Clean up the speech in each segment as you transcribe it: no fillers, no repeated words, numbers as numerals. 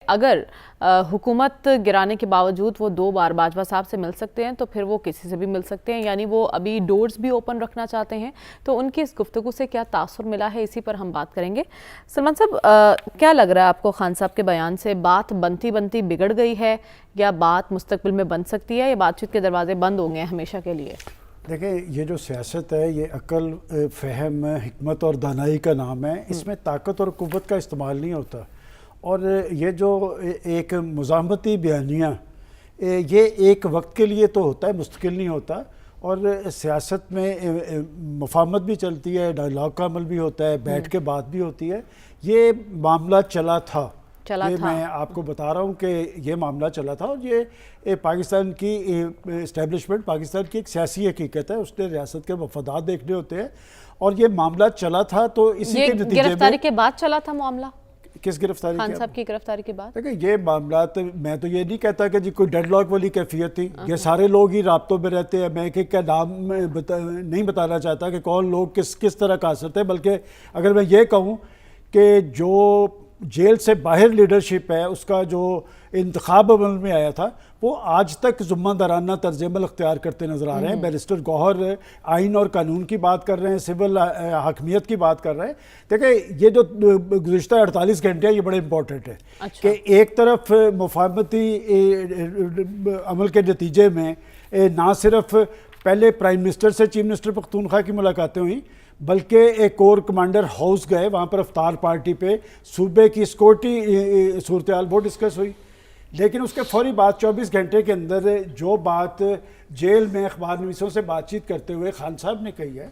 اگر حکومت گرانے کے باوجود وہ 2 بار باجوہ صاحب سے مل سکتے ہیں تو پھر وہ کسی سے بھی مل سکتے ہیں، یعنی وہ ابھی ڈورز بھی اوپن رکھنا چاہتے ہیں، تو ان کی اس گفتگو سے کیا تاثر ملا ہے، اسی پر ہم بات کریں گے۔ سلمان صاحب، کیا لگ رہا ہے آپ کو خان صاحب کے بیان سے؟ بات بنتی بنتی بگڑ گئی ہے یا بات مستقبل میں بن سکتی ہے، یا بات چیت کے دروازے بند ہوں گے ہمیشہ کے لیے؟ دیکھیں، یہ جو سیاست ہے یہ عقل، فہم، حکمت اور دانائی کا نام ہے۔ اس میں طاقت اور قوت کا استعمال نہیں ہوتا، اور یہ جو ایک مزاحمتی بیانیہ یہ ایک وقت کے لیے تو ہوتا ہے، مستقل نہیں ہوتا۔ اور سیاست میں مفاہمت بھی چلتی ہے، ڈائلاگ کا عمل بھی ہوتا ہے، بیٹھ کے بات بھی ہوتی ہے۔ یہ معاملہ چلا تھا، یہ میں آپ کو بتا رہا ہوں کہ یہ معاملہ چلا تھا، اور یہ پاکستان کی اسٹیبلشمنٹ، پاکستان کی ایک سیاسی حقیقت ہے، اس نے ریاست کے مفادات دیکھنے ہوتے ہیں، اور یہ معاملہ چلا تھا۔ تو اسی کے نتیجے میں گرفتاری کے بعد چلا تھا معاملہ؟ کس گرفتاری؟ خان صاحب کی گرفتاری کے بعد؟ دیکھیں، یہ معاملات میں تو یہ نہیں کہتا کہ جی کوئی ڈیڈ لاک والی کیفیت تھی، یہ سارے لوگ ہی رابطوں میں رہتے ہیں۔ میں ایک کا نام نہیں بتانا چاہتا کہ کون لوگ کس طرح کا اثر تھے، بلکہ اگر میں یہ کہوں کہ جو جیل سے باہر لیڈرشپ ہے اس کا جو انتخاب عمل میں آیا تھا، وہ آج تک ذمہ دارانہ طرز عمل اختیار کرتے نظر آ رہے ہیں۔ بیرسٹر گوہر آئین اور قانون کی بات کر رہے ہیں، سول حاکمیت کی بات کر رہے ہیں۔ دیکھیں، یہ جو گزشتہ 48 گھنٹے ہیں یہ بڑے امپورٹنٹ ہے کہ ایک طرف مفاہمتی عمل کے نتیجے میں نہ صرف پہلے پرائم منسٹر سے چیف منسٹر پختونخوا کی ملاقاتیں ہوئیں، بلکہ ایک کور کمانڈر ہاؤس گئے، وہاں پر افطار پارٹی پہ صوبے کی سیکورٹی صورتحال وہ ڈسکس ہوئی۔ لیکن اس کے فوری بعد 24 گھنٹے کے اندر جو بات جیل میں اخبار نویسوں سے بات چیت کرتے ہوئے خان صاحب نے کہی ہے،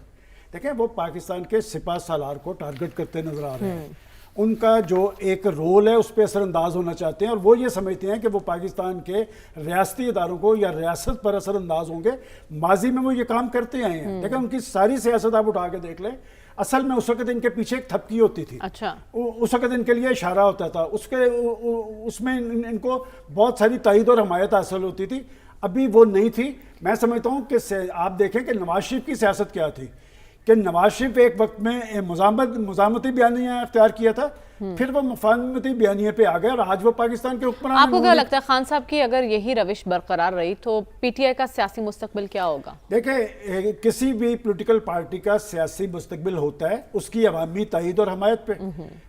دیکھیں وہ پاکستان کے سپہ سالار کو ٹارگٹ کرتے نظر آ رہے ہیں۔ ان کا جو ایک رول ہے اس پہ اثر انداز ہونا چاہتے ہیں، اور وہ یہ سمجھتے ہیں کہ وہ پاکستان کے ریاستی اداروں کو یا ریاست پر اثر انداز ہوں گے۔ ماضی میں وہ یہ کام کرتے آئے ہیں، دیکھیں ان کی ساری سیاست آپ اٹھا کے دیکھ لیں، اصل میں اس وقت ان کے پیچھے ایک تھپکی ہوتی تھی، اس وقت ان کے لیے اشارہ ہوتا تھا، اس میں ان کو بہت ساری تائید اور حمایت حاصل ہوتی تھی۔ ابھی وہ نہیں تھی۔ میں سمجھتا ہوں کہ آپ دیکھیں کہ نواز شریف کی سیاست کیا تھی، کہ نواز شریف ایک وقت میں مزاحمتی بیانیہ اختیار کیا تھا، پھر وہ مفاہمتی بیانیے پہ آ گئے، اور آج وہ پاکستان کے حکمران۔ آپ کو کیا لگتا ہے خان صاحب کی اگر یہی روش برقرار رہی تو پی ٹی آئی کا سیاسی مستقبل کیا ہوگا؟ دیکھیں، کسی بھی پولیٹیکل پارٹی کا سیاسی مستقبل ہوتا ہے اس کی عوامی تائید اور حمایت پہ۔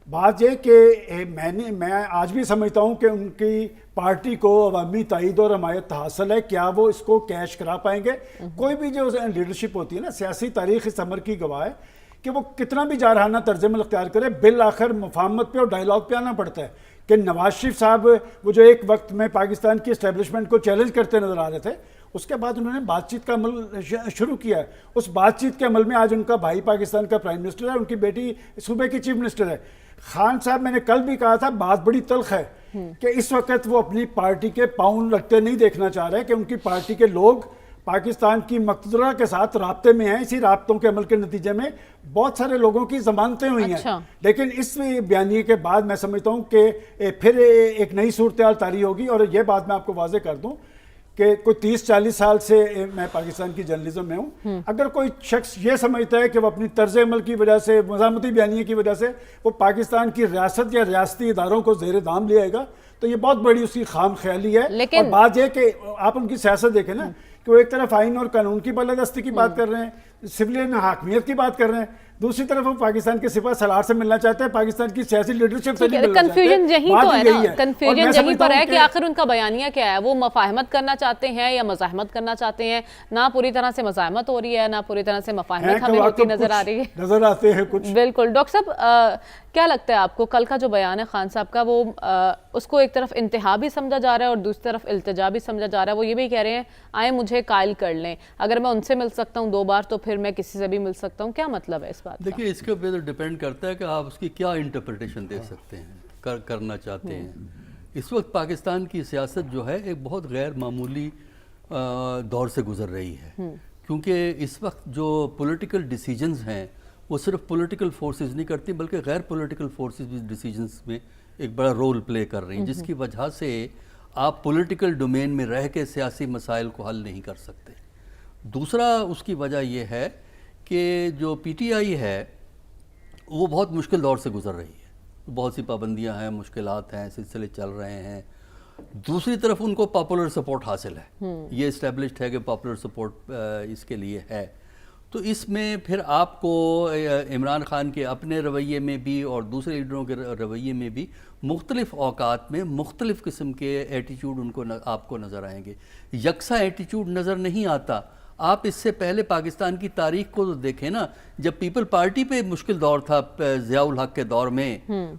بات یہ کہ میں آج بھی سمجھتا ہوں کہ ان کی پارٹی کو عوامی تائید اور حمایت حاصل ہے، کیا وہ اس کو کیش کرا پائیں گے؟ کوئی بھی جو لیڈرشپ ہوتی ہے نا، سیاسی تاریخ اس امر کی گواہ ہے کہ وہ کتنا بھی جارحانہ طرز عمل اختیار کرے، بالآخر مفاہمت پہ اور ڈائلاگ پہ آنا پڑتا ہے۔ کہ نواز شریف صاحب وہ جو ایک وقت میں پاکستان کی اسٹیبلشمنٹ کو چیلنج کرتے نظر آ رہے تھے، اس کے بعد انہوں نے بات چیت کا عمل شروع کیا ہے۔ اس بات چیت کے عمل میں آج ان کا بھائی پاکستان کا پرائم منسٹر ہے، ان کی بیٹی صوبے کی چیف منسٹر ہے۔ خان صاحب، میں نے کل بھی کہا تھا، بات بڑی تلخ ہے کہ اس وقت وہ اپنی پارٹی کے پاؤں لگتے نہیں دیکھنا چاہ رہے، کہ ان کی پارٹی کے لوگ پاکستان کی مقتدرہ کے ساتھ رابطے میں ہیں۔ اسی رابطوں کے عمل کے نتیجے میں بہت سارے لوگوں کی ضمانتیں ہوئی ہیں۔ لیکن اس بیانیے کے بعد میں سمجھتا ہوں کہ پھر ایک نئی صورتحال طاری ہوگی۔ اور یہ بات میں آپ کو واضح کر دوں کہ کوئی 30-40 سال سے میں پاکستان کی جرنلزم میں ہوں، اگر کوئی شخص یہ سمجھتا ہے کہ وہ اپنی طرز عمل کی وجہ سے، مزاحمتی بیانیے کی وجہ سے وہ پاکستان کی ریاست یا ریاستی اداروں کو زیر دام لے آئے گا، تو یہ بہت بڑی اس کی خام خیالی ہے۔ اور بات یہ کہ آپ ان کی سیاست دیکھیں نا، کہ وہ ایک طرف آئین اور قانون کی بالادستی کی بات کر رہے ہیں، سویلین حاکمیت کی بات کر رہے ہیں، دوسری طرف وہ پاکستان کے سپہ سالار سے ملنا چاہتے ہیں، پاکستان کی سیاسی لیڈرشپ سے نہیں ملنا چاہتے۔ کنفیوژن یہی تو ہے نا، کنفیوژن یہی پر ہے کہ آخر ان کا بیانیہ کیا ہے؟ وہ مفاہمت کرنا چاہتے ہیں یا مزاحمت کرنا چاہتے ہیں؟ نہ پوری طرح سے مزاحمت ہو رہی ہے، نہ پوری طرح سے مفاہمت ہمیں ہوتی نظر آ رہی ہے، نظر آتے ہیں کچھ۔ بالکل۔ ڈاکٹر صاحب، کیا لگتا ہے آپ کو کل کا جو بیان ہے خان صاحب کا، وہ اس کو ایک طرف انتہا بھی سمجھا جا رہا ہے اور دوسری طرف التجا بھی سمجھا جا رہا ہے؟ وہ یہ بھی کہہ رہے ہیں آئے مجھے قائل کر لیں، اگر میں ان سے مل سکتا ہوں 2 بار تو پھر میں کسی سے بھی مل سکتا ہوں۔ کیا مطلب ہے اس بات کا؟ دیکھیے، اس کے اوپر ڈیپینڈ کرتا ہے کہ آپ اس کی کیا انٹرپریٹیشن دے سکتے ہیں، کرنا چاہتے ہیں۔ اس وقت پاکستان کی سیاست جو ہے ایک بہت غیر معمولی دور سے گزر رہی ہے، کیونکہ اس وقت جو پولیٹیکل ڈیسیجنز ہیں وہ صرف پولیٹیکل فورسز نہیں کرتی، بلکہ غیر پولیٹیکل فورسز بھی ڈیسیجنز میں ایک بڑا رول پلے کر رہی ہیں، جس کی وجہ سے آپ پولیٹیکل ڈومین میں رہ کے سیاسی مسائل کو حل نہیں کر سکتے۔ دوسرا اس کی وجہ یہ ہے کہ جو پی ٹی آئی ہے وہ بہت مشکل دور سے گزر رہی ہے، بہت سی پابندیاں ہیں، مشکلات ہیں، سلسلے چل رہے ہیں. دوسری طرف ان کو پاپولر سپورٹ حاصل ہے، یہ اسٹیبلشڈ ہے کہ پاپولر سپورٹ اس کے لیے ہے. تو اس میں پھر آپ کو عمران خان کے اپنے رویے میں بھی اور دوسرے لیڈروں کے رویے میں بھی مختلف اوقات میں مختلف قسم کے ایٹیچیوڈ ان کو آپ کو نظر آئیں گے. یکساں ایٹیچیوڈ نظر نہیں آتا. آپ اس سے پہلے پاکستان کی تاریخ کو تو دیکھیں نا، جب پیپل پارٹی پہ مشکل دور تھا ضیاء الحق کے دور میں،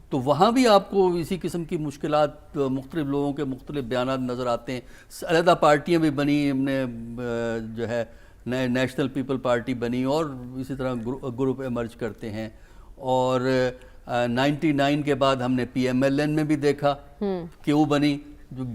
تو وہاں بھی آپ کو اسی قسم کی مشکلات، مختلف لوگوں کے مختلف بیانات نظر آتے ہیں. علیحدہ پارٹیاں بھی بنی، ہم نے جو ہے نیشنل پیپل پارٹی بنی اور اسی طرح گروپ ایمرج کرتے ہیں. اور 99 کے بعد ہم نے پی ایم ایل این میں بھی دیکھا کیوں بنی،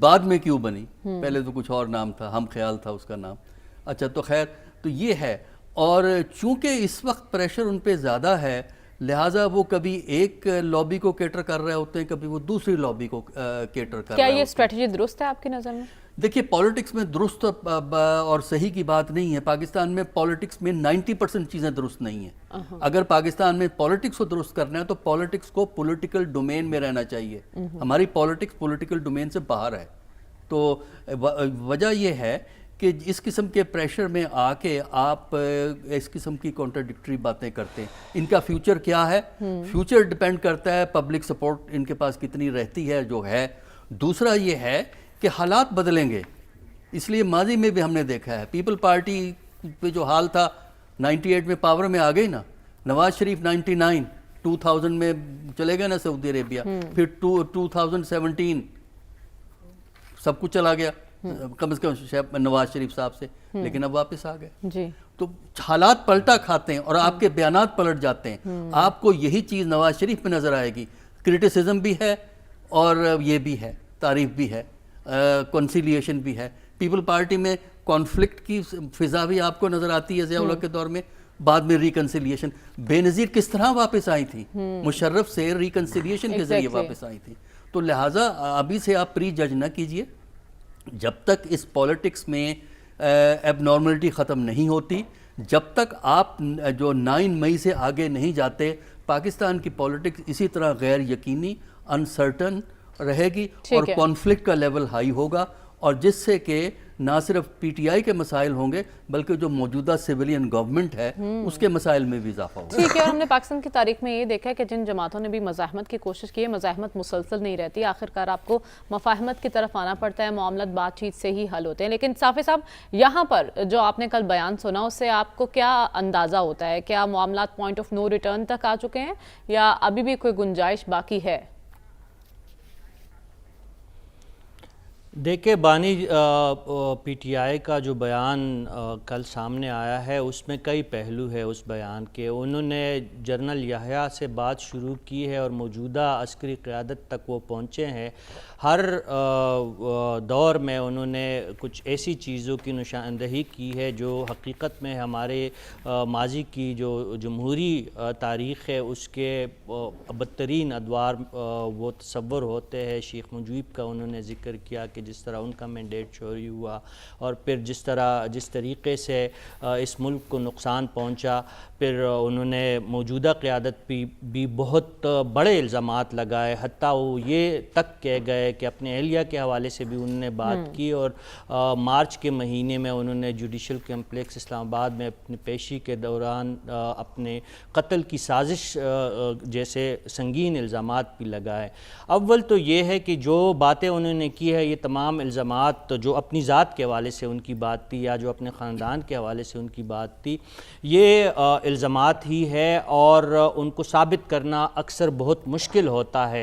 بعد میں کیوں بنی، پہلے تو کچھ اور نام تھا، ہم خیال تھا اس کا نام. اچھا تو خیر تو یہ ہے. اور چونکہ اس وقت پریشر ان پہ زیادہ ہے، لہٰذا وہ کبھی ایک لابی کو کیٹر کر رہے ہوتے ہیں، کبھی وہ دوسری لابی کو کیٹر کر رہے ہوتے ہیں. کیا یہ اسٹریٹجی درست ہے آپ کی نظر میں؟ دیکھیے پالیٹکس میں درست اور صحیح کی بات نہیں ہے. پاکستان میں پالیٹکس میں 90% چیزیں درست نہیں ہیں. اگر پاکستان میں پالیٹکس کو درست کرنا ہے تو پالیٹکس کو پولیٹیکل ڈومین میں رہنا چاہیے. ہماری پالیٹکس پولیٹیکل ڈومین سے باہر ہے. تو وجہ یہ ہے کہ اس قسم کے پریشر میں آ کے آپ اس قسم کی کانٹراڈکٹری باتیں کرتے ہیں. ان کا فیوچر کیا ہے؟ فیوچر ڈیپینڈ کرتا ہے پبلک سپورٹ ان کے پاس کتنی رہتی ہے جو ہے. دوسرا یہ ہے کہ حالات بدلیں گے. اس لیے ماضی میں بھی ہم نے دیکھا ہے پیپل پارٹی پہ جو حال تھا 98 میں پاور میں آ گئی نا، نواز شریف 99 2000 میں چلے گئے نا سعودی عربیہ، پھر 2017 سب کچھ چلا گیا کم از کم نواز شریف صاحب سے، لیکن اب واپس آ گئے. جی تو حالات پلٹا کھاتے ہیں اور آپ کے بیانات پلٹ جاتے ہیں. آپ کو یہی چیز نواز شریف میں نظر آئے گی، کرٹیسزم بھی ہے اور یہ بھی ہے، تعریف بھی ہے، کنسیلیشن بھی ہے. پیپل پارٹی میں کانفلکٹ کی فضا بھی آپ کو نظر آتی ہے ضیاء الحق کے دور میں. بعد میں ریکنسیلیشن، بے نظیر کس طرح واپس آئی تھی، مشرف سے ریکنسیلیشن کے ذریعے واپس آئی تھی. تو لہٰذا ابھی سے آپ پری جج نہ کیجئے. جب تک اس پالیٹکس میں ایب نارملٹی ختم نہیں ہوتی، جب تک آپ جو 9 مئی سے آگے نہیں جاتے، پاکستان کی پالیٹکس اسی طرح غیر یقینی، انسرٹن رہے گی اور کانفلکٹ کا لیول ہائی ہوگا، اور جس سے کہ نہ صرف پی ٹی آئی کے مسائل ہوں گے بلکہ جو موجودہ سویلین گورنمنٹ ہے اس کے مسائل میں بھی اضافہ ہوگا. ٹھیک ہے. اور ہم نے پاکستان کی تاریخ میں یہ دیکھا ہے کہ جن جماعتوں نے بھی مزاحمت کی کوشش کی ہے، مزاحمت مسلسل نہیں رہتی، آخرکار آپ کو مفاہمت کی طرف آنا پڑتا ہے، معاملات بات چیت سے ہی حل ہوتے ہیں. لیکن صافی صاحب یہاں پر جو آپ نے کل بیان سنا اس سے آپ کو کیا اندازہ ہوتا ہے؟ کیا معاملات پوائنٹ آف نو ریٹرن تک آ چکے ہیں یا ابھی بھی کوئی گنجائش باقی ہے؟ دیکھیں بانی پی ٹی آئی کا جو بیان کل سامنے آیا ہے اس میں کئی پہلو ہے اس بیان کے. انہوں نے جنرل یحییٰ سے بات شروع کی ہے اور موجودہ عسکری قیادت تک وہ پہنچے ہیں. ہر دور میں انہوں نے کچھ ایسی چیزوں کی نشاندہی کی ہے جو حقیقت میں ہمارے ماضی کی جو جمہوری تاریخ ہے اس کے بدترین ادوار وہ تصور ہوتے ہیں. شیخ مجیب کا انہوں نے ذکر کیا کہ جس طرح ان کا مینڈیٹ چوری ہوا اور پھر جس طریقے سے اس ملک کو نقصان پہنچا. پھر انہوں نے موجودہ قیادت بھی بہت بڑے الزامات لگائے، حتیٰ وہ یہ تک کہہ گئے کہ اپنے اہلیہ کے حوالے سے بھی انہوں نے بات کی. اور مارچ کے مہینے میں انہوں نے جوڈیشل کمپلیکس اسلام آباد میں اپنی پیشی کے دوران اپنے قتل کی سازش جیسے سنگین الزامات بھی لگائے. اول تو یہ ہے کہ جو باتیں انہوں نے کی ہے یہ تمام الزامات جو اپنی ذات کے حوالے سے ان کی بات تھی یا جو اپنے خاندان کے حوالے سے ان کی بات تھی، یہ الزامات ہی ہے اور ان کو ثابت کرنا اکثر بہت مشکل ہوتا ہے.